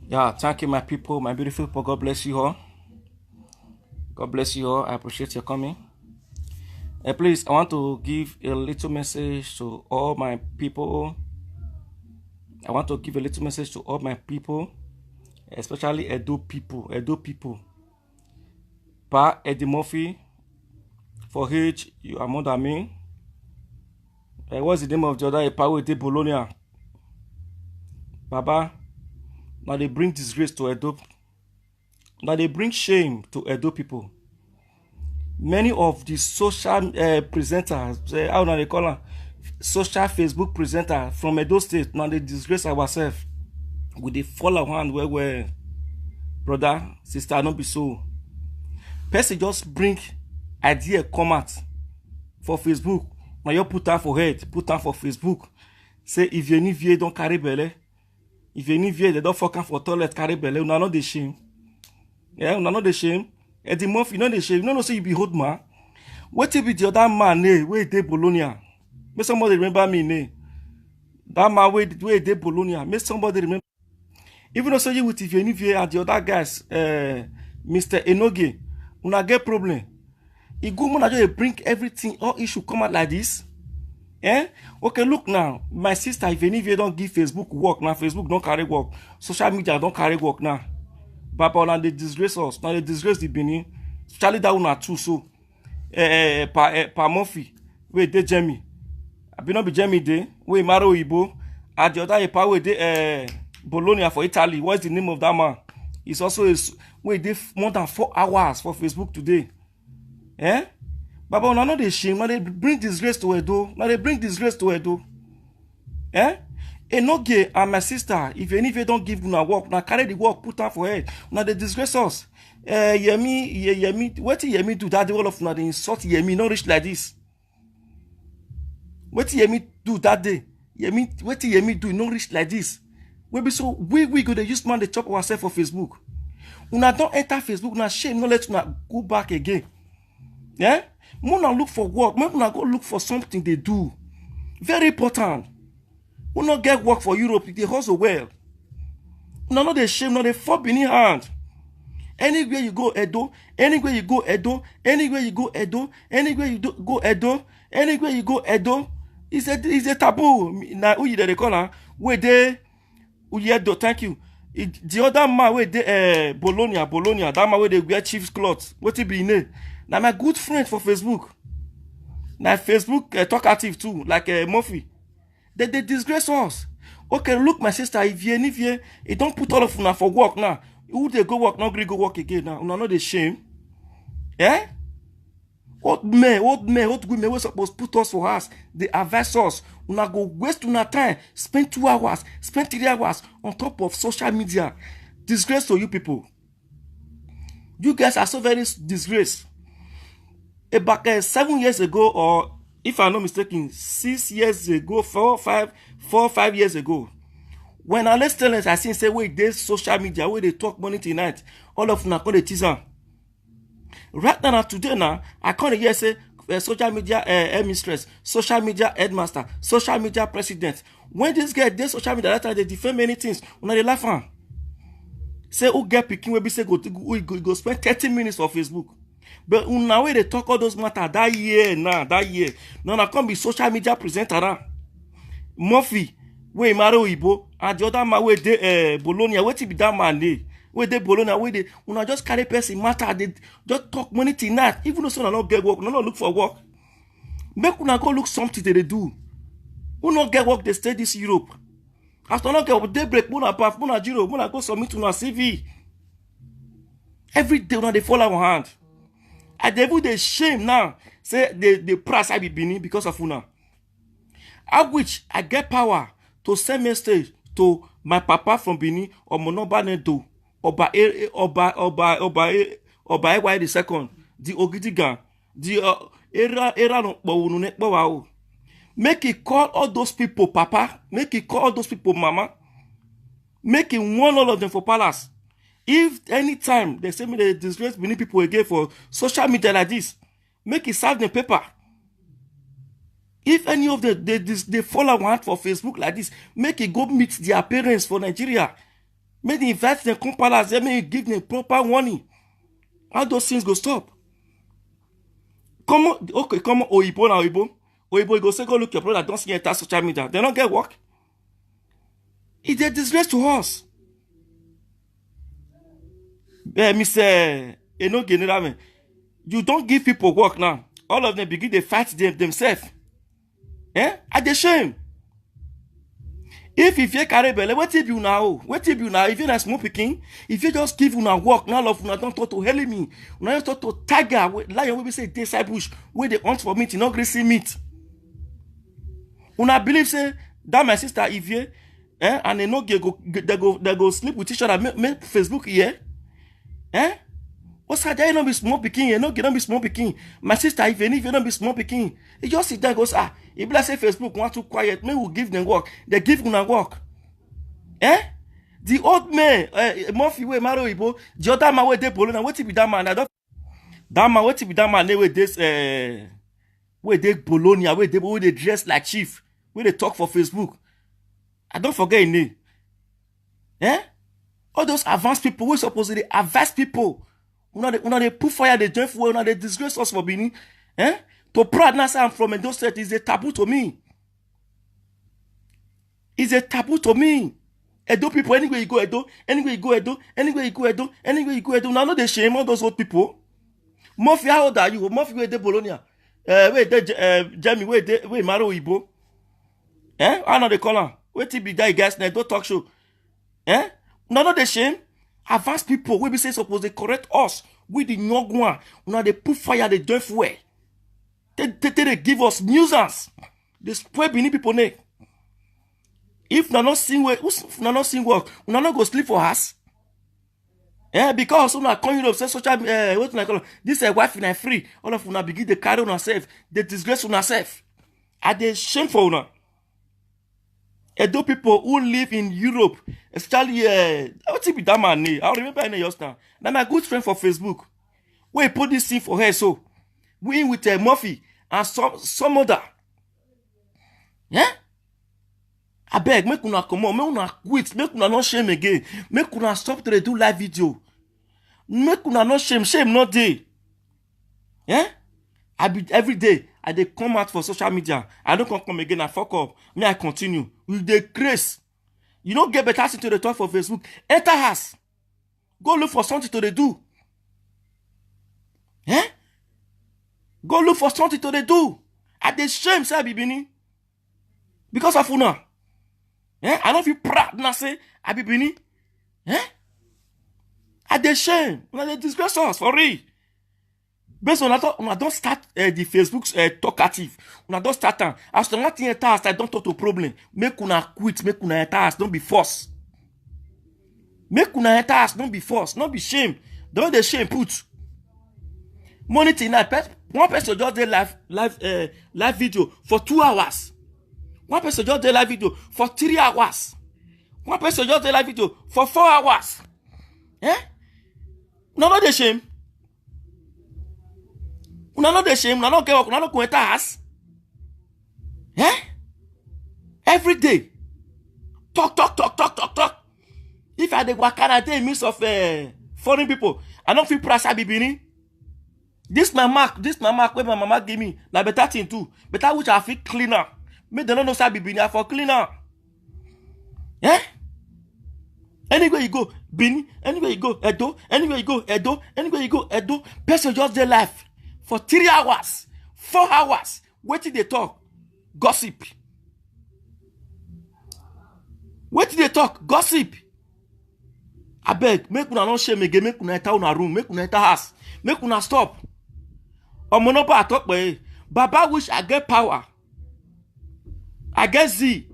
Yeah, thank you, my people, my beautiful people. God bless you all. God bless you all. I appreciate your coming. Please, I want to give a little message to all my people. I want to give a little message to all my people, especially Edo people. Edo people. Pa Eddie Murphy, for age, you are more than me. What's the name of the other power de Bologna? Baba, now they bring disgrace to Edo. Now they bring shame to Edo people. Many of the social presenters, how do they call them? Social Facebook presenter from Edo State, now they disgrace ourselves. We dey fall our hand where brother, sister, not be so. Person just bring idea come out for Facebook. Now you put am for head, put am for Facebook. Say if you need vie don't carry belle. If you need vie, they don't fuck am for toilet carry belle. Una not the shame. Yeah, una not the shame. Eddie Murphy, not the shame. No, say you be old man. What if be the other man where dey Bologna? Make somebody remember me name. That man where dey Bologna. Make somebody remember. Even though say you with if you need and the other guys, Mr. Enoge, una get problem. E go mona just bring everything, all issue come out like this. Eh? Okay, look now. My sister, if any of you don't give Facebook work now, Facebook don't carry work. Social media don't carry work now. Papa, now they disgrace us. Now they disgrace the Benin. Especially that one too. So, Pa Murphy, wait, they Jamie. I be not be Jamie day. Wait, Maro Ibo. And the other pa wait, they Bologna for Italy. What's the name of that man? It's also wait, they more than 4 hours for Facebook today. Eh? Baba, now they shame. Now they bring disgrace to Edo. Now they bring disgrace to Edo. Eh? Enoge and my sister, if any of you don't give una work, now carry the work, put am for head. Now they disgrace us. Yemi, what did Yemi do? That the whole of now they insult Yemi, not rich like this. What did Yemi do that day? Yemi, what did Yemi do? Not rich like this. We be so we go to use man they chop ourselves for Facebook. Una don't enter Facebook, now shame, no let una go back again. Yeah? Muna look for work. Muna go look for something they do. Very important. We not get work for Europe. They hustle well. No, they shame. No, they fall beneath hand. Anywhere you go, Edo. Anywhere you go, Edo. Anywhere you go, Edo. Anywhere you go, Edo. Anywhere you go, Edo. It's a taboo. Now, who you they call her? Where they? Edo. Thank you. The other man where they Bologna. That man where they wear chief's clothes. What it be name? Now my good friend for Facebook. Now Facebook talkative too, like Murphy. They disgrace us. Okay, look, my sister, if you don't put all of una for work now. Who they go work, not go work again now. Una know the shame. Eh? What men, what women were supposed to put us for us? They advise us. Una go waste una time, spend 2 hours, spend 3 hours on top of social media. Disgrace to you people. You guys are so very disgraced. About 7 years ago, or if I'm not mistaken, 6 years ago, 4 or 5 years ago, when I let's tell us, I seen say wait, there's social media where they talk money tonight, all of them are going to tease them. Right now, today now, I can't hear say social media mistress, social media headmaster, social media president. When this guy there's social media, that time they defend many things. When they laugh on, say who get picking will be say go spend 30 minutes for Facebook. But now when they talk all those matter that year. Now I can't be social media presenter now. Murphy, where Maro Ibo, and the other man where they Bologna, where be that man dey? Where they Bologna, where they when I just carry person matter, they just talk money tonight. Even though some not get work, no look for work. Make una go look something they do. Who not get work, they stay this Europe. After not get they break, muna path, muna Giro, muna go submit to una CV. Every day when they fall our hand. And they put the shame now. Say the price I be Benin because of una. At which I get power to send message to my papa from Benin or Monoba Nedo Oba Ewa the second, the Ogidigan, the era no. Make it call all those people papa, make it call all those people mama, make it warn all of them for palace. If anytime they say me they disgrace Benin people again for social media like this, make it serve the paper. If any of them they follow one for Facebook like this, make it go meet their parents for Nigeria. Make the invite them come palace, make you give them proper warning. All those things go stop. Come on, okay, come on, Oyibo now, Oyibo. Oyibo, you go say, go look your brother, don't see enter social media. They don't get work. It's a disgrace to us. Mr. Eno General, you don't give people work now. All of them begin to fight themselves. At the shame. If you carry belly, what if you now? What if you now? If you're not small picking, if you just give una work, now love una don't talk to hell me. Una just talk to tiger, lion we say desert bush, where they hunt for meat, not greasy meat. Una believe say that my sister Ivie, and they no they go sleep with each other, make Facebook here. What's that? You don't be small picking, you know, you don't be small picking. My sister, if you don't be small picking, you just sit there and goes, if I say Facebook want to quiet, me will give them work. They give them work. The old man, Murphy way Maro Ibo, the other man way they Bologna, what if that man? I don't. That man, what if that man with this where they Bologna, where they dress like chief, where they talk for Facebook. I don't forget his name. All those advanced people, we supposedly advanced people. Una they put fire, they join for, una they disgrace us for being. To proud now say I'm from Edo State is a taboo to me. It's a taboo to me. Edo people, anywhere you go Edo, anywhere you go Edo, anywhere you go Edo, anywhere you go Edo. Now they shame all those old people. Murphy, how old are you? Murphy, where they Bologna? Wait, Jamie, wait, Maro Ibo. I know they call her. Wait till be that guys now, don't talk show. Now they shame. Advanced people, we be say suppose they correct us. We the young one. Now they put fire, they join fuel. They give us nuisance. They spoil beneath people neck. If na not sing work, na not sing work, na not go sleep for us. Because una come Europe say social what na call this wife na free. All of una begin to carry on herself. They disgrace on herself. Are they shameful una? Edo people who live in Europe, especially what be that man name? I remember in Yostan. Now my good friend for Facebook. We put this thing for her so. We with Murphy and some other. I beg, make una come on, make una quit, make una not shame again, make una stop to do live video. Make una not shame not day. I be every day. I they come out for social media. I don't come again. I fuck up. Me, I continue with the grace. You don't get better thing to the talk for Facebook. Enter house. Go look for something to do. Go look for something to do. At the shame, say Bibini. Because of una. I don't feel proud now say I Bibini. At the shame. Una they disgrace us for real. Based on that, on don't start the Facebook talkative. On don't start them. As the nothing enter us, I don't talk to problem. Make una quit, make una enter us, don't be forced. Make una enter us, don't be forced, don't be shame. Don't the shame put. Money tonight, one person just did live video for 2 hours. One person just did live video for 3 hours. One person just did live video for 4 hours. No, the shame. Una not the shame, una not get work, una not go enter house. Every day. Talk. If I dey wakana dey midst of foreign people, I don't feel pressure bibini. This my mark where my mama give me. Na better thing too. Better which I feel cleaner. Me they don't know say bibini, I for cleaner. Anywhere you go, Bini, anywhere you go, Edo, anywhere you go, Edo, anywhere you go, Edo, person just their life. For 3 hours, 4 hours, wait till they talk, gossip. Wait till they talk, gossip. I beg, make una not shame again, make una enter una room, make una enter house, make una stop. Or monopoly I talk by Baba wish I get power. I get Z.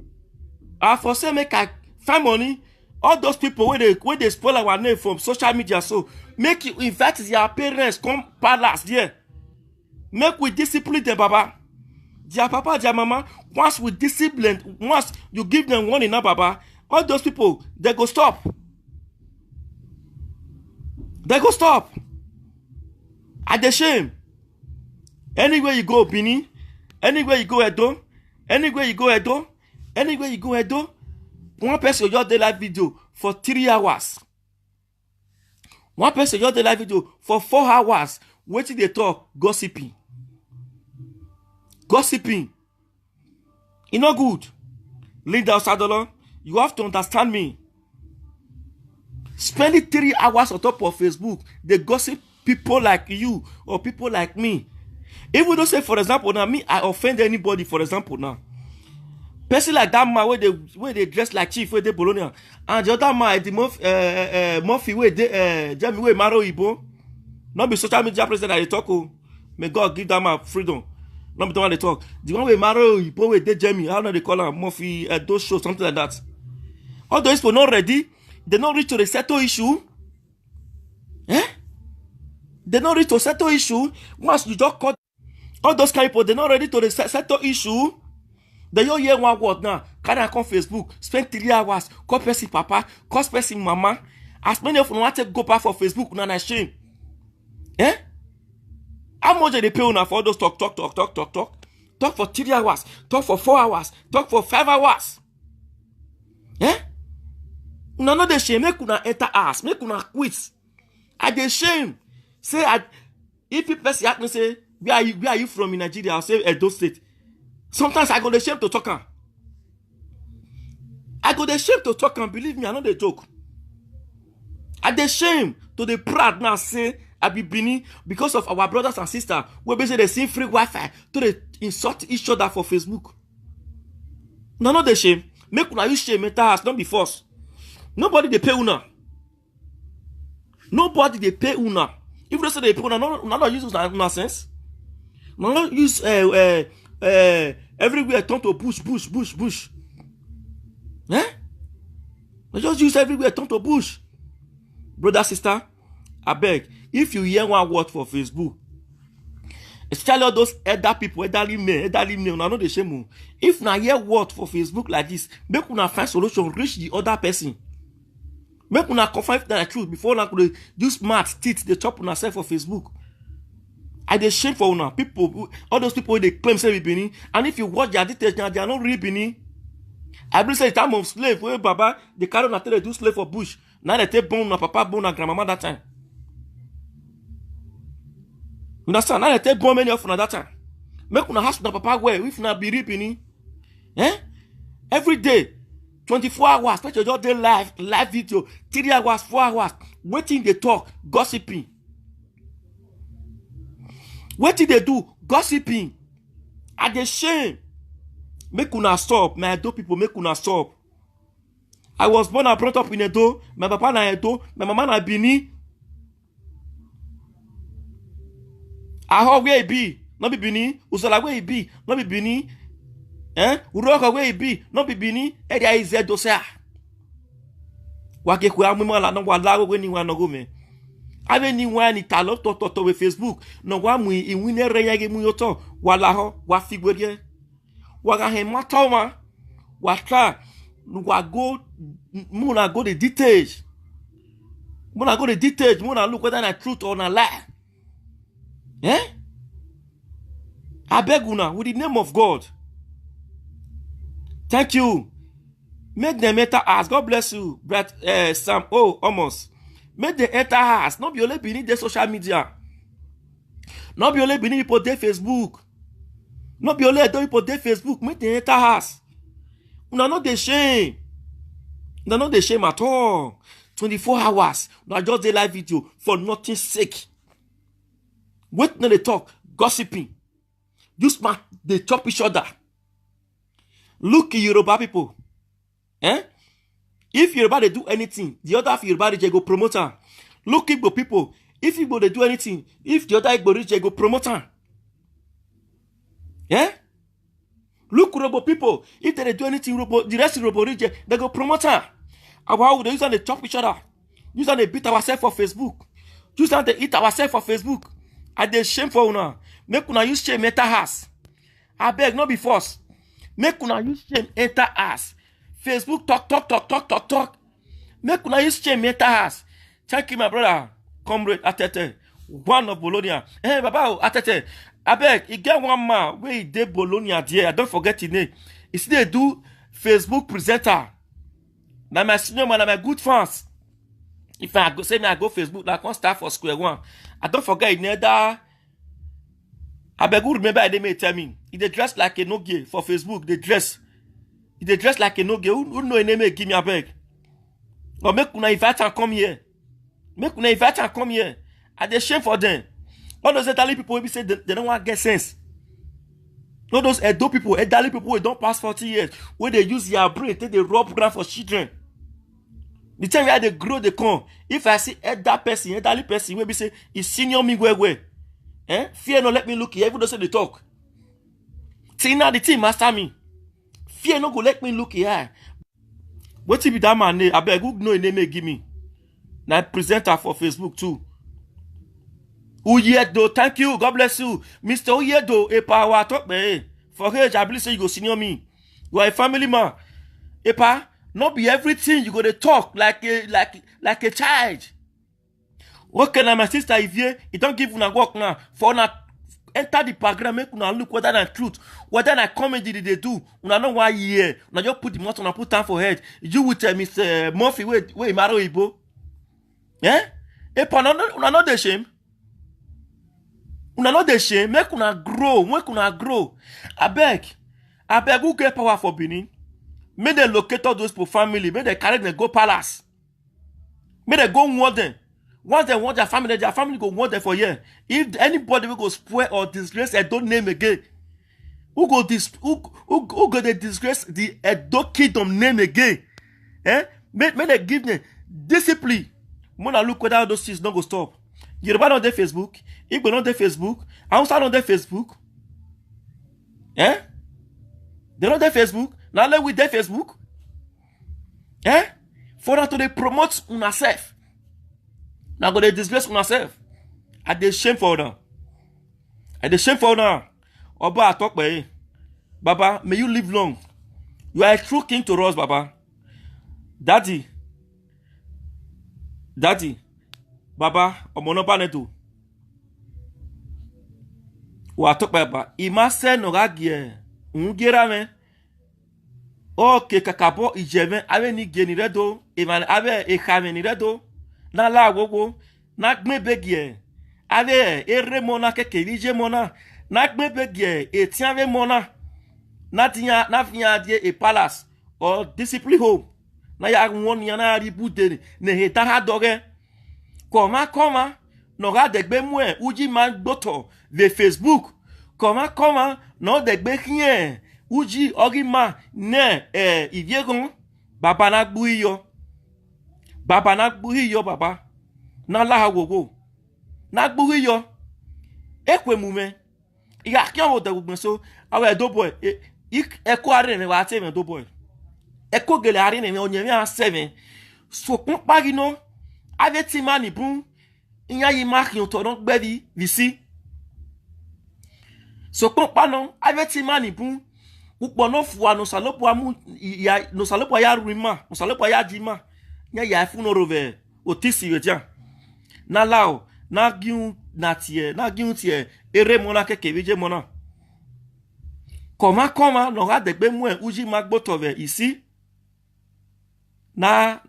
I for say make I find money. All those people where they spoil our name from social media, so make you invite their parents come palace there. Make we discipline them, Baba. Their papa, their mama, once we discipline, once you give them warning now, Baba, all those people, they go stop. They go stop. At the shame. Anywhere you go, Bini, anywhere you go, Edo, anywhere you go, Edo, anywhere you go, Edo, One person just dey live video for 3 hours. One person just dey live video for 4 hours. Wetin dey talk? Gossiping. Gossiping. E no good. Linda Osadolo, you have to understand me. Spending 3 hours on top of Facebook, they gossip people like you or people like me. Even though, say, for example, now me, I offend anybody, for example, now. Person like that man where they dress like chief, where they Bologna, and the other man, the Murphy, where they Jamie, where Maro Ibo, not be social media president they talk. Oh, may God give that man freedom. Not be the one they talk. The one where Maro Ibo, where they Jamie, how do they call him Murphy? Those shows, something like that. All those people not ready. They not reach to the settle issue. Eh? They not ready to settle issue. Once you just cut all those kind of people, they not ready to the settle issue. They don't hear one word now. Can I come Facebook? Spend 3 hours. Call person papa. Call person mama. As many of them want to go back for Facebook, na shame. Eh? How much they pay now for all those talk? Talk for 3 hours. Talk for 4 hours. Talk for 5 hours. Eh? Una no dey shame. Make una enter ass. Make una quit. I dey shame. Say, if people ask me, say, where are you from in Nigeria? I'll say Edo State. Sometimes I go dey shame to talk am. I go dey shame to talk am. Believe me, I no dey joke. I dey shame to dey proud now say I be Benin because of our brothers and sisters wey be say they see free Wi-Fi to dey insult each other for Facebook. No dey shame. Make una use shame enter house, not be force. Nobody dey pay una. Nobody dey pay una. If they say they pay una, no use una sense. No use everywhere turn to bush. Eh? They just use everywhere turn to bush. Brother, sister, I beg, if you hear one word for Facebook, especially all those elderly men, una no dey shame. If na hear word for Facebook like this, make una find solution, reach the other person. Make una confirm the truth before una could use smart teeth they chop una self for Facebook. I dey shame for una people, all those people they claim say be Benin, and if you watch their details now, they are not really Benin. I believe say the time of slave, where Baba they carry una tell they do slave for bush. Now they take bone na papa, bone na grandmama that time. You understand? Now they take bone many of una that time. Make una ask una papa where if una be real Benin. Eh? Every day. 24 hours, especially just day live video, 3 hours, 4 hours, waiting they talk, gossiping. Waiting they do, gossiping. At the shame. Make una stop. My Edo people, make una stop. I was born and brought up in Edo. My papa na Edo. My mama na Bini. I heard where he be. Not be Bini. Usola where he be. Not be Bini. Eh? Uroka where he be, not be Bini, area is Edo say. Wake kwa mama la no wala we ni wan no go me. Ave ni wan ni talo to we Facebook. No wa mu I win reya ge mu yoto wala ho wa figure. Wa ga he mata ma. Wa try wa go mu na go the details. Mu na go the details, mu na look whether na truth or na lie. Eh? I beg una with the name of God. Thank you. Make them enter us. God bless you, Brett Sam. Oh, almost. Make them enter us. Not be only beneath the social media. Not be only beneath people dey Facebook. Not be only people dey Facebook. Make them enter us. Una not the shame. Una not the shame at all. 24 hours. Una just dey live video for nothing sake. Wait now they talk. Gossiping. Just man, they chop each other. Look Yoruba people. Eh? If Yoruba they do anything, the other Yoruba they go promote her. Look Igbo people. If Igbo they do anything, if the other Igbo they go promote her. Eh? Look Yoruba people. If they do anything, the rest of Yoruba region, they go promote her. How they use and they chop each other. Use and they beat ourselves for Facebook. Use and they eat ourselves for Facebook. And they shame for una. Make una use shame enter house. I beg, not be forced. Make una use shame enter us. Facebook talk. Make una use shame enter us. Thank you, my brother, comrade Atete, one of Bologna. Hey, Baba Atete, I beg, you get one man where he did Bologna there. I don't forget his name. He still do Facebook presenter. Now my senior man, my good fans. If I go say me I go Facebook, I can't start for square one. I don't forget neither. I beg you remember they may tell me. If they dress like a no-gay for Facebook, they dress. If they dress like a no-gay, who know a name give me a beg? Or make una invite and come here. Make una invite and come here. And they shame for them. All those elderly people will say they don't want to get sense. All those elderly people who don't pass 40 years, where they use their brain, take the rub ground for children. The time where they grow, they come. If I see elderly person, will be say, is senior me where? Fear no let me look here, even though say they talk. See now the team master me. Fear no go let me look here. What if that man name? I beg who know a name give me. Now presenter for Facebook too. Uyedo, thank you, God bless you. Mr. Uyedo, Epa, talk me. For age, I believe say you go senior me. You are a family man. Epa, not be everything you go to talk like a child. Okay, now my sister, if you don't give una work now, for una enter the program, make una look whether that's truth, whether that comedy they do. Una know why here. Una just put the mouth on put time for head. You with Mr. Murphy, wait, Maro Ibo. Eh? Epa, una not the shame. Una not the shame. Make una grow. I beg, who get power for Benin? May they locate all those for family. May they carry them go palace. May they go warn them. Once they want their family go want them for year. If anybody will go spoil or disgrace Edo name again, who go they disgrace the Edo kingdom name again? May they give them discipline. When I look whether those things don't go stop. Yoruba on their Facebook, Igbo on their Facebook, Hausa on their Facebook. They on their Facebook. Now let with their Facebook. For that to they promote on ourselves. Now go they disgrace on ourselves. At the shame for them. Oba I talk by Baba, may you live long. You are a true king to us, Baba. Daddy. Baba, omonoba neto. Wa talk by Baba. Ima se no gagie. Ungera me. Ok, kakabo ijeme ave ni geni redo. Eman ave ekame ni redo. Na la wogo. Na gme begie. Ave ere mona keke vije mona. Na gme begie. Etiave mona. Na finya die e palace. Or discipline home. Na ya won yana ribude. Ne heta ha doge. Koma. No ga degbe mwe. Uji man gboto. Ve Facebook. Koma. No degbe kien. Uji ogima ne iviegon baba na gbuiyo baba na la hawogo na gbuiyo ekwemume ya kian wo degbe so awe do boy eko are me wa te me do boy eko gele are me onye me a 7 so pon pagino ave ti mani bun iya yi mark yon to don gbevi visi so pon pano ave ti mani bun ukpo no fuwa no salopo ya rima no salopo ya jima nya ya funu rove otisi weja na lao na giun tie ere mona keke vije mona koma no ga degbe mu e uji magboto ve isi na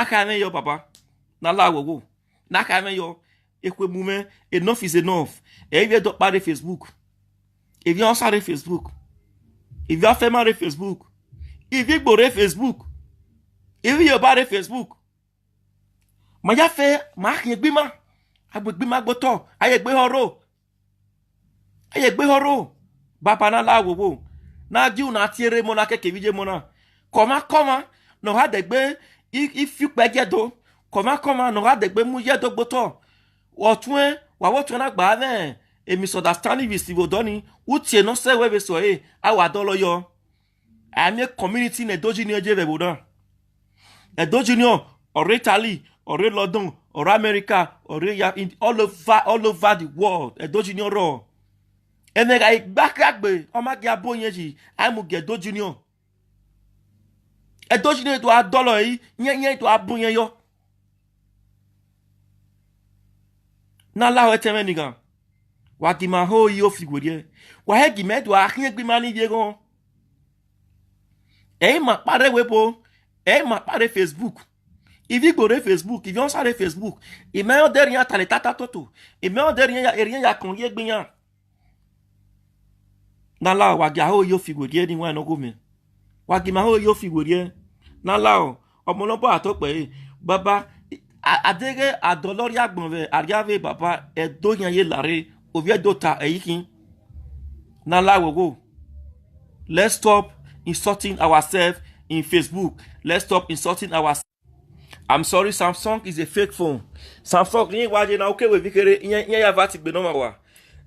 kame yo papa na lawo na kame yo ekwe mume enough is enough e vie do pare Facebook. If you are Facebook, if you are family Facebook, if you go Facebook, if you are Facebook, Maya fe mark yegbima, agbima gboto, ayegbe horo, baba na la wo, na gi una tiere mona keke vije mona, koma, no ha degbe if you pegedo, koma no ha degbe mu yedo gboto, otun wa wotun na gba na a misunderstanding with Steve Odoni, utie no se we so awa dolo yo. I am a community in Edo Junior Jeve Bodan. Edo Junior, or Italy, or London, or America, or all over the world. Edo Junior raw. And then I back be, Omagia Bonyeji, I will get Edo Junior. Edo Junior to a dollar, yen to a bonyo. Na la wetemenigan. Wakima ho yo figure. Wa hegi medo a hin gbima ni die gon. E ma pare wepo E ma pare Facebook. If you go to Facebook, if you on Facebook, il met en derrière ta tata toto. Il met en derrière rien ya konye gbiyan. Na la wa ga ho yo figure ni wa no go me. Wa gi ma ho yo figure. Na la o mo bo atope baba adege adolori agbonve ariave baba e do yan ye lare o vie dota eyikin. Na la we go. Let's stop insulting ourselves in Facebook. Let's stop insulting ourselves. I'm sorry, Samsung is a fake phone. Samsung,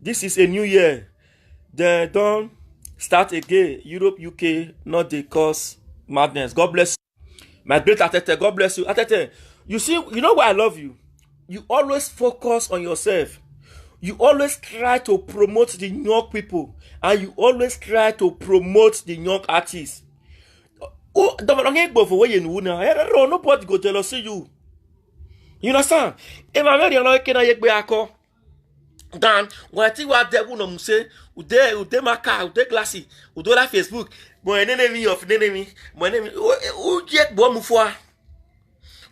this is a new year. They don't start again. Europe, UK, not the cause madness. God bless you. My great Atete, God bless you. Atete, you see, you know why I love you? You always focus on yourself. You always try to promote the young people. And you always try to promote the young artists. Oh, nobody go jealous you. You understand? If I'm very annoyed, can I be a call? Dan, when I think what they will say, ude maka, ude glassy, ude la Facebook, my enemy of enemy, my enemy, who get bomb for?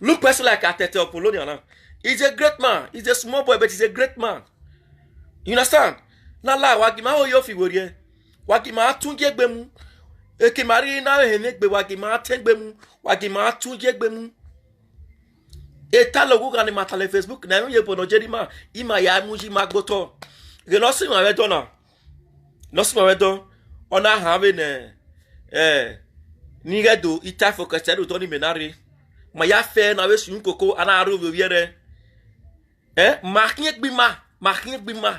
Look, person like Atete of Polonia. He's a great man. He's a small boy, but he's a great man. You understand? Na la wagima ho yo figure. Wagima tunje gbemu. Eke mari na henegbe wagima tengbemu. Wagima tunje gbemu. Eta logo kan matale Facebook na ye bono jerima ima ya muji magboto. Ge no si ma wedo na. No si ma wedo. Ona have ne ni gedo ita focus to ni menari. Ma ya fe na we sun koko ana aro we yere. Markin gbima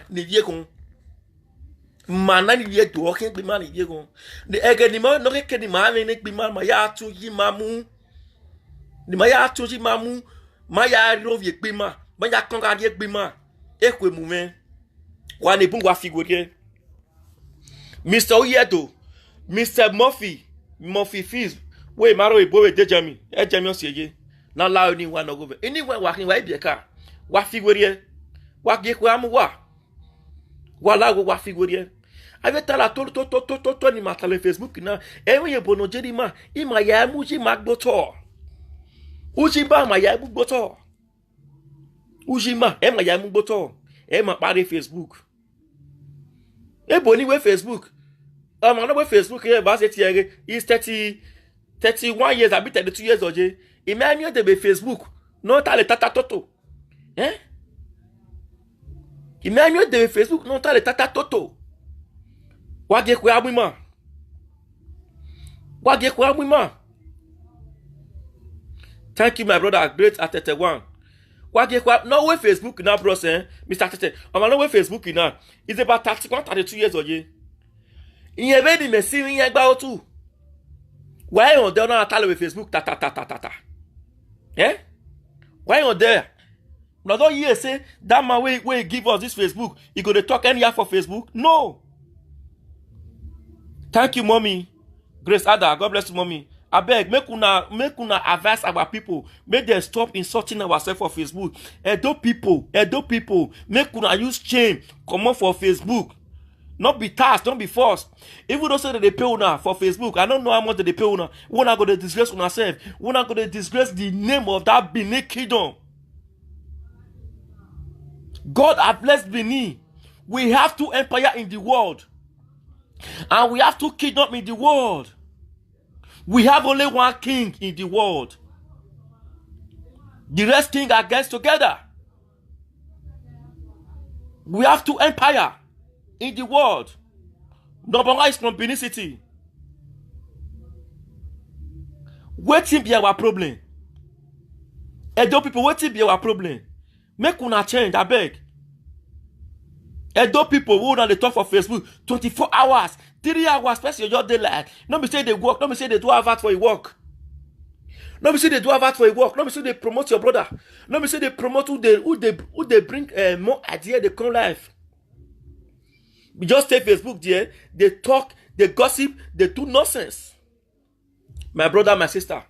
ni vie kon. Mana ni vie do ken gbima ni vie kon. De ege ni ma no ke ni ma ni gbima ma ya tu yi mamu. Ni ma ya tu yi mamu. Ma ya ro vie gbima, ma ya kon ga die gbima. Ekwe mu men. Wa ne bun wa figure. Mr. Oyedo, Mr. Murphy Fizz. We maro ebo we dejami. E jami osiye. Na la oni wa no go be. Any wa kin wa ibieka. Wa figure. Wa ge kwa mu wa. Wala go wa figure. Ave tala to ni matale Facebook na. Ewe ye bono jeri ma. Ima ya muji magboto. Ujiba ma ya magboto. Ujima e ma ya magboto. E ma pare Facebook. E boni we Facebook. No we Facebook here ba se tiere is 31 years abi 32 years oje. Emmanuel de be Facebook. No tale tata toto. Emmanuel de Facebook non tale tata toto. Wage kwa abima. Wage kwa abima. Thank you, my brother. Great Atete one. Wage kwa no way Facebook now, bros. Mr. Atete. No way Facebook now. It's about 31, 32 years old. In a very messy in your bow too. Why on there not tell with Facebook? Ta. Why on there? Now don't you say that my way give us this Facebook. You gonna talk any for Facebook? No. Thank you, mommy. Grace Ada, God bless you, mommy. I beg, make una advise our people. Make them stop insulting ourselves for Facebook. Edo people, make una use shame. Come on for Facebook. Not be tasked, don't be forced. Even though say that they pay una for Facebook, I don't know how much they pay una. We're not going to disgrace una self. We're not going to disgrace the name of that Benin kingdom. God has blessed Benin. We have two empires in the world. And we have two kingdoms in the world. We have only one king in the world. The rest king are against together. We have two empires in the world. Number one is from Benin City. Wetin be our problem? Edo people, wetin be our problem? Make una change, I beg. Edo people who on the talk for Facebook 24 hours, 3 hours, especially your daylight. Not be say they work, not be say they do have for a work. Not be say they do have for a work. Not be say they promote your brother. Not be say they promote who they bring more idea they come life. We just take Facebook there, they talk, they gossip, they do nonsense. My brother, my sister,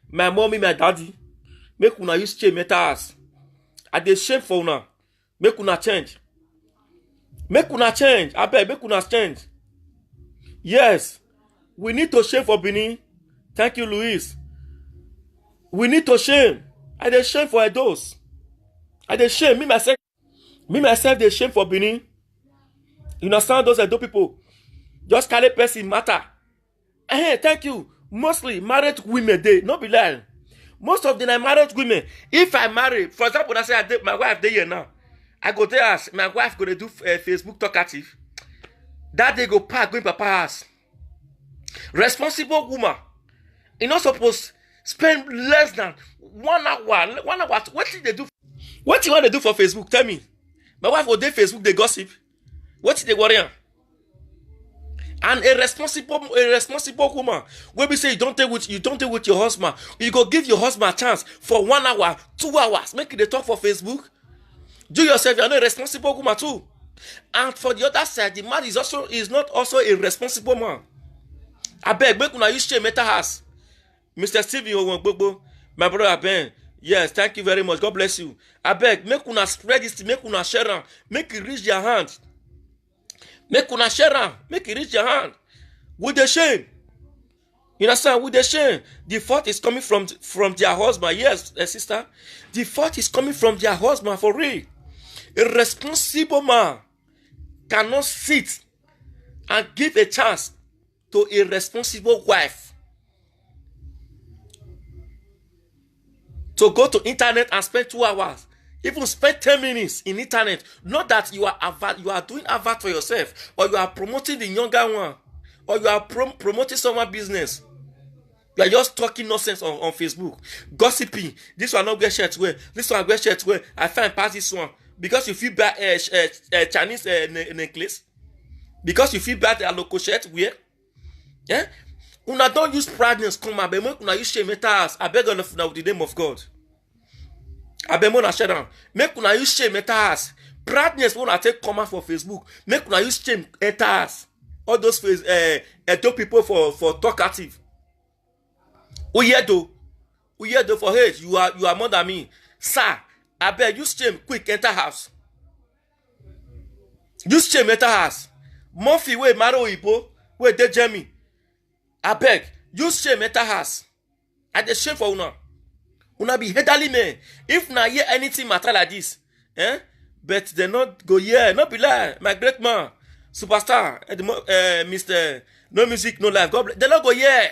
my mommy, my daddy, make una use change matters. I dey shame for una. Make una change. Make una change. I beg, make una change. Yes, we need to shame for Benin. Thank you, Louise. We need to shame. I dey shame for those. I dey shame me myself dey shame for Benin. You understand those Edo people? Just carry person matter. Hey, thank you. Mostly married women dey, no be lie. Most of them are married women. If I marry, for example, I say my wife dey here now. I go there ask my wife go to do Facebook talkative. That day go pack going papa house. Responsible woman. You not supposed spend less than 1 hour. 1 hour. What did they do? What you want to do for Facebook? Tell me. My wife go dey Facebook, they gossip. What did they worry on? And a responsible woman, when we say you don't take with your husband, you go give your husband a chance for 1 hour, 2 hours, make it talk for Facebook. Do yourself, you're not a responsible woman too. And for the other side, the man is not also a responsible man. I beg, make una use shame mental house. Mr. Stevie Owangbogbo, my brother Ben. Yes, thank you very much. God bless you. I beg, make una spread this, make una share am, make it reach your hand. Make una share am, make it reach your hand. With the shame. You understand? With the shame. The fault is coming from their husband. Yes, sister. The fault is coming from their husband for real. A responsible man cannot sit and give a chance to a responsible wife to go to internet and spend 2 hours. Even spend 10 minutes in internet. Not that you are doing advert for yourself, or you are promoting the younger one, or you are promoting someone's business. You are just talking nonsense on Facebook, gossiping. This one not get shirt wear. This one get shirt wear. I find pass this one because you feel bad. Chinese necklace. Because you feel bad. A local shirt wear. Yeah. Una don't use proudness come up. But una use shame metals. I beg on with the name of God. I beg una share down. Make una use shame metals. Proudness when I take comment for Facebook. Make una use shame metals. All those people for talkative. Uyedo for age. You are more than me, sir. I beg use shame quick enter house. Use shame enter house. Murphy we Maro Ipo we de Jamie. I beg use shame enter house. I dey shame for una. Una be headally man. If na hear anything matter like this, but they not go here. Not be lie. My great man, superstar, Mr. No Music, No Life. God bless. They not go here.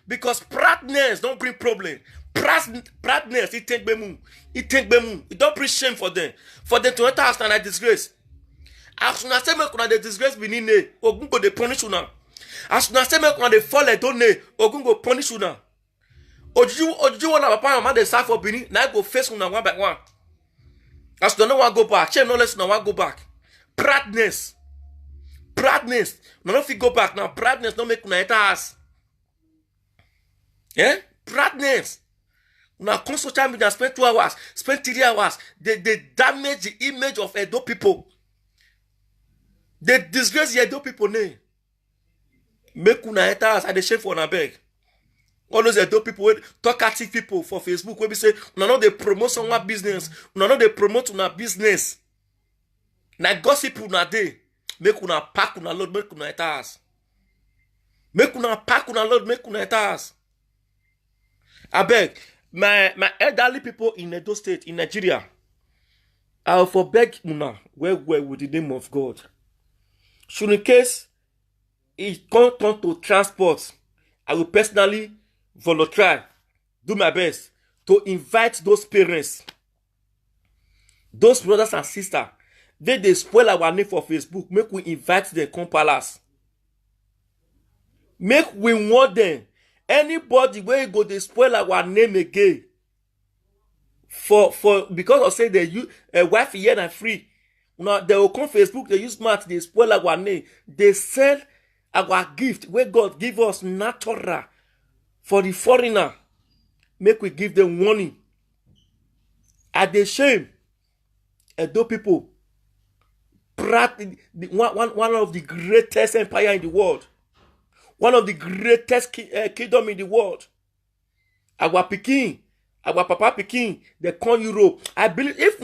Because proudness don't bring problem. Proudness, it take bemu. It don't bring shame for them. For them to enter house and I disgrace. As soon as they make una the disgrace benin ne, Ogun go dey punish una. As soon as they make una the fall don't ne, Ogun go punish una. Ojuju one papa and mama dey serve for Benin, now go face una one by one. As you don't want to go back, shame no less no want go back. Proudness, no no fit go back now. Proudness no make una enter house. Proudness. Una come social media spend 2 hours, spend 3 hours. They damage the image of Edo people. They disgrace the Edo people name. Make una enter house. I dey shame for una beg. All those Edo people, talkative people for Facebook, where we say, no, no, they promote someone business. No, no, they promote una business. Na gossip una day. Make una pack una load, make una enter house. Make una pack una load, make una enter house. I beg, my elderly people in Edo State, in Nigeria, I will forbeg una, well with the name of God. Should in case it come to transport, I will personally volunteer, do my best to invite those parents, those brothers and sisters. They spoil our name for Facebook. Make we invite them come palace. Make we want them. Anybody where go they spoil our name again. For because of say they use a wife here and free. Now they will come Facebook, they use smart, they spoil our name. They sell our gift where God give us natural for the foreigner. Make we give them warning. At the shame, Edo people, one of the greatest empire in the world. One of the greatest kingdom in the world. Our Peking, our Papa Peking, they come Europe. I believe if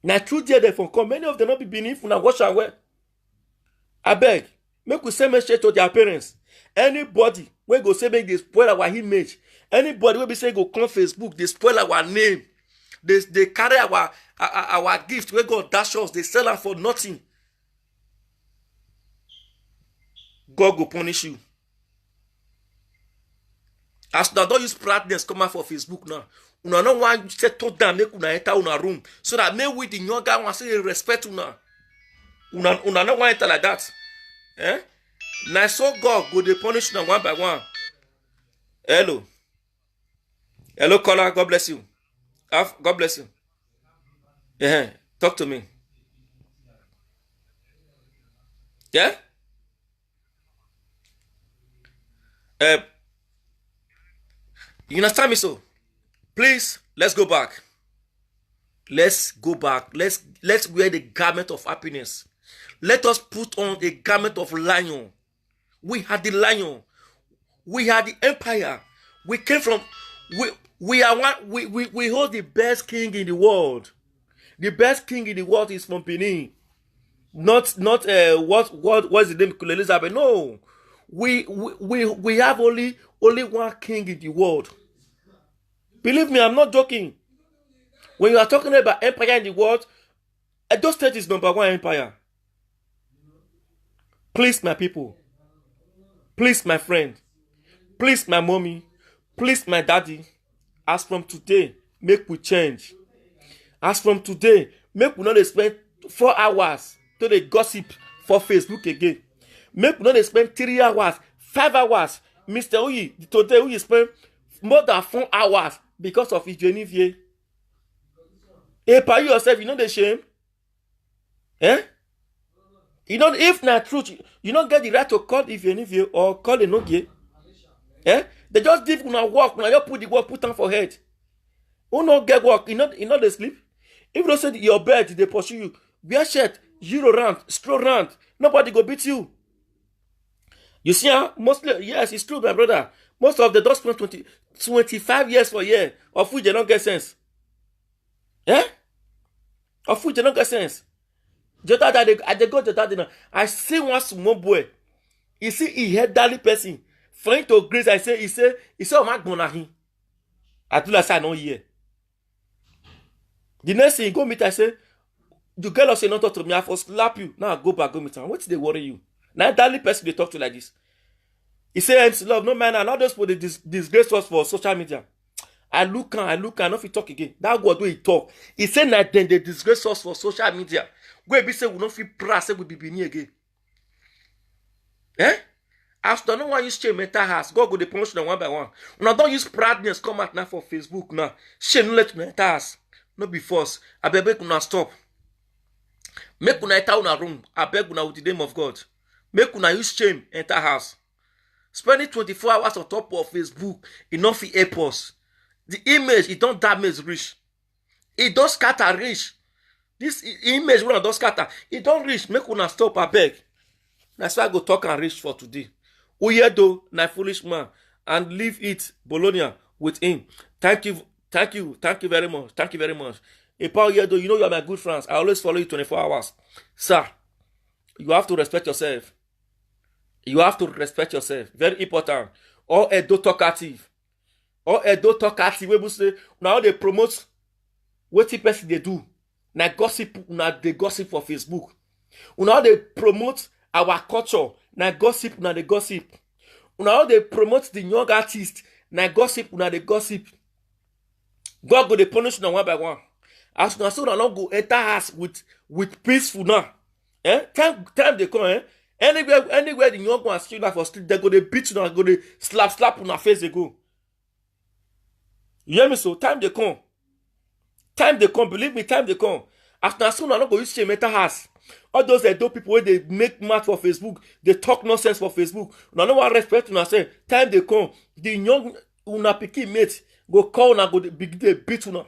na true there they for come, many of them not be beneath na wash away. I beg, make we send message to their parents. Anybody when go say make they spoil our image, Anybody will be saying go come Facebook, they spoil our name. They carry our gift where God dash us, they sell them for nothing. God will punish you. As now don't use proudness come out for Facebook now. Una no want settle down, make una enter una room. So that may we the younger one say respect una. Una no want enter like that. Eh? Now so God go they punish them one by one. Hello. Hello, caller. God bless you. God bless you. Yeah. Talk to me. Yeah? You understand me so? Please, let's go back. Let's go back. Let's wear the garment of happiness. Let us put on the garment of lion. We had the lion. We had the empire. We came from. We are one. We hold the best king in the world. The best king in the world is from Benin. Not what is the name? Elizabeth. No. We have only one king in the world. Believe me, I'm not joking. When you are talking about empire in the world, Edo State is number one empire. Please, my people. Please, my friend. Please, my mommy. Please, my daddy. As from today, make we change. As from today, make we not spend 4 hours to the gossip for Facebook again. Make we not spend 3 hours, 5 hours. Mr. Uyi, today we spend more than 4 hours because of Ijenivie. Hey, by yourself, you know the shame? Eh? You know, if not truth, you don't get the right to call Ijenivie or call Enogie. Eh? They just give una work, now you put the work, put on for head. Who not get work, you know they sleep. If you say your bed, they pursue you. Wear shirt, Euro round, stroll round. Nobody go beat you. You see, mostly, yes, it's true, my brother. Most of the dogs spend 25 years for a year, of which they don't get sense. Eh? Of which they don't get sense. I see one small boy. You see, he had that person. Friend to grace, he say, oh, my God, I do like I know here. The next thing you go meet, I say, you girl say not talk to me, I first slap you. Now I go back, go meet her. What did they worry you? Now that person they talk to like this. He say, MC Love, no man, allow those for the disgrace us for social media. I look, if he talk again. That God will he talk. He said that then they disgrace us for social media. Go be say we don't feel proud, say we be near again. Eh? After no one use change mental house, God go the punish them one by one. Now don't use proudness come out now for Facebook now. Shame no let mental house. No be force. I beg una stop. Make una enter una room. I beg una with the name of God. Make una use shame enter house. Spending 24 hours on top of Facebook, enough help us. The image, it don't damage reach. It don't scatter reach. This image when it don't scatter, it don't reach. Make una stop, I beg. That's why I go talk and reach for today. Uyedo, na foolish man, and leave it, Bologna, with him. Thank you very much. Thank you very much. Paul Uyedo, you know you are my good friends. I always follow you 24 hours. Sir, you have to respect yourself. You have to respect yourself. Very important. Or Edo talkative. Or Edo talkative. We say, now they promote what the person they do. Now gossip, now they gossip for Facebook. Now they promote our culture. Now gossip, now they gossip. Now they promote the young artist. Now gossip, now they gossip. God go they punish now one by one. As now so now go enter us with peaceful now. Eh? Time they come, eh? Anywhere the young ones kill that for street, they go they beat you now, go they slap on her face, they go. You hear me so? Time they come. Time they come, believe me, time they come. After soon, I'm not going to use mental house. All those Edo people where they make mad for Facebook, they talk nonsense for Facebook. Now no one respect una say. Time they come, the young una pikin mate go call una go big they beat una.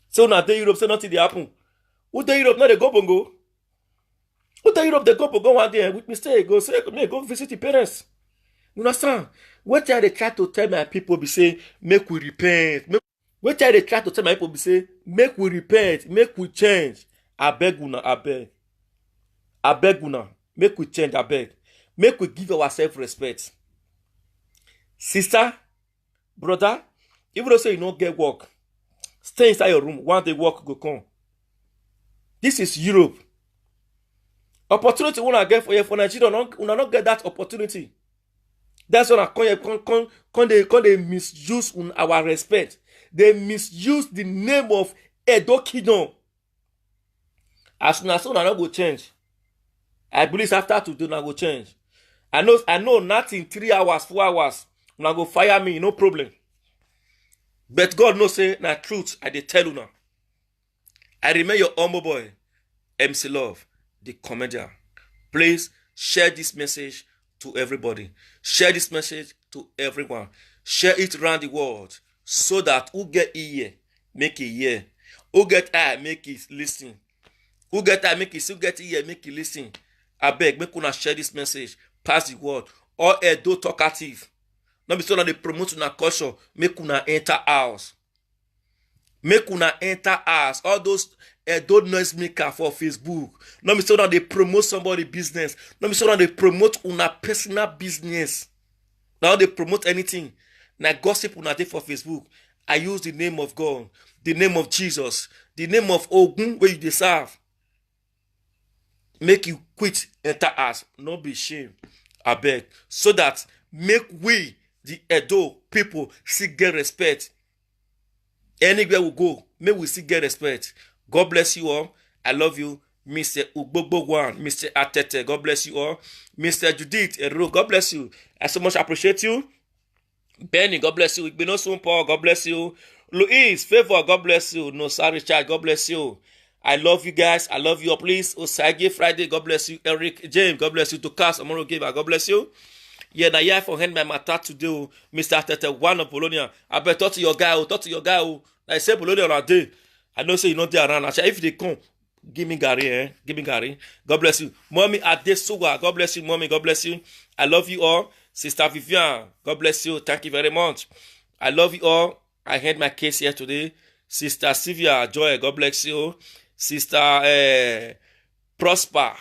So una dey Europe say nothing they happen. Who dey Europe now they go bongo? Who dey Europe they go bongo one day with mistake go say go visit the parents. You understand? What they try to tell my people be say make we repent. What they try to tell my people be say make we repent, make we change. I beg una, I beg. I beg una, make we change, I beg. Make we give ourselves respect. Sister, Brother, even though say you don't get work, stay inside your room. One day work go come. This is Europe. Opportunity when I get for Nigeria, una not get that opportunity. That's when I come they misuse our respect. They misuse the name of Edo Kingdom. As soon as una not go change. I believe after today una go change. I know nothing 3 hours, 4 hours. Una go fire me, no problem. But God knows say na truth I dey tell una. I remain your humble boy, MC Love, the comedian. Please share this message to everybody. Share this message to everyone. Share it around the world so that who get ear, make it hear. Who get eye, make it listen. Who get eye, make it still get ear, make it listen. I beg, make una share this message. Pass the word. Or Edo talkative. Not be so that they promote una culture. Make una enter house. Make una enter house. All those Edo noise maker for Facebook. Not be so that they promote somebody business. Not be so that they promote una personal business. Now they promote anything. Now gossip una dey for Facebook. I use the name of God, the name of Jesus, the name of Ogun where you deserve. Make you quit enter house. Not be shame. I beg. So that make we the Edo people still get respect. Anywhere we go, may we still get respect. God bless you all. I love you. Mr. Ugbogbo1, Mr. Atete, God bless you all. Mr. Judith Ero, God bless you. I so much appreciate you. Benny, God bless you. Igbenotsun Paul, God bless you. Louise, Favor, God bless you. No, sorry, Richard, God bless you. I love you guys. I love you all. Please, Osage Friday, God bless you. Eric James, God bless you. To Cass, Amoro Giver, God bless you. Yeah, now you for hand my matter to do, Mr. Atete, one of Polonia. I better talk to your guy. Talk to your guy. I say Polonia on a day. I know say you not there around. I say if they come, give me Gary, Give me Gary. God bless you. Mommy Adesuwa, God bless you, Mommy. God bless you. I love you all. Sister Vivian, God bless you. Thank you very much. I love you all. I had my case here today. Sister Sylvia Joy, God bless you. Sister Prosper,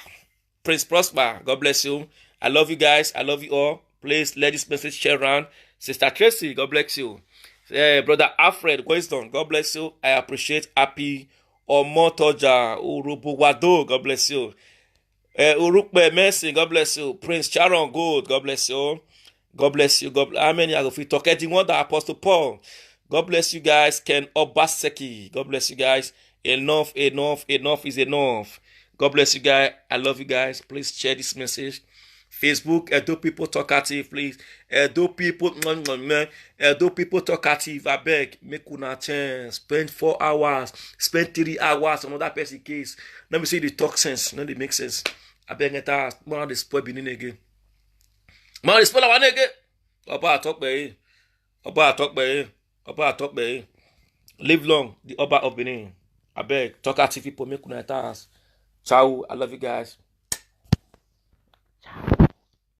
Prince Prosper, God bless you. I love you guys. I love you all. Please let this message share around. Sister Tracy, God bless you. Brother Alfred Wisdom, God bless you. I appreciate Happy Omotoja Urubuwado, God bless you. Urukbe Mercy, God bless you. Prince Sharon Gold, God bless you. God bless you. How many are we talking? The one that Apostle Paul. God bless you guys. Ken Obaseki, God bless you guys. Enough is enough. God bless you guys. I love you guys. Please share this message. Facebook, Edo people talkative, please. Edo people talkative. I beg, make una chance. Spend 4 hours, spend 3 hours on that person case. Let me see the talk sense. No, they make sense. I beg it out. Man, they spoil Benin again. Man, they spoil our nigga. Oba talk by Oba talk by Oba talk by. Live long, the Oba of Benin. I beg, talkative people make una chance. Ciao. I love you guys.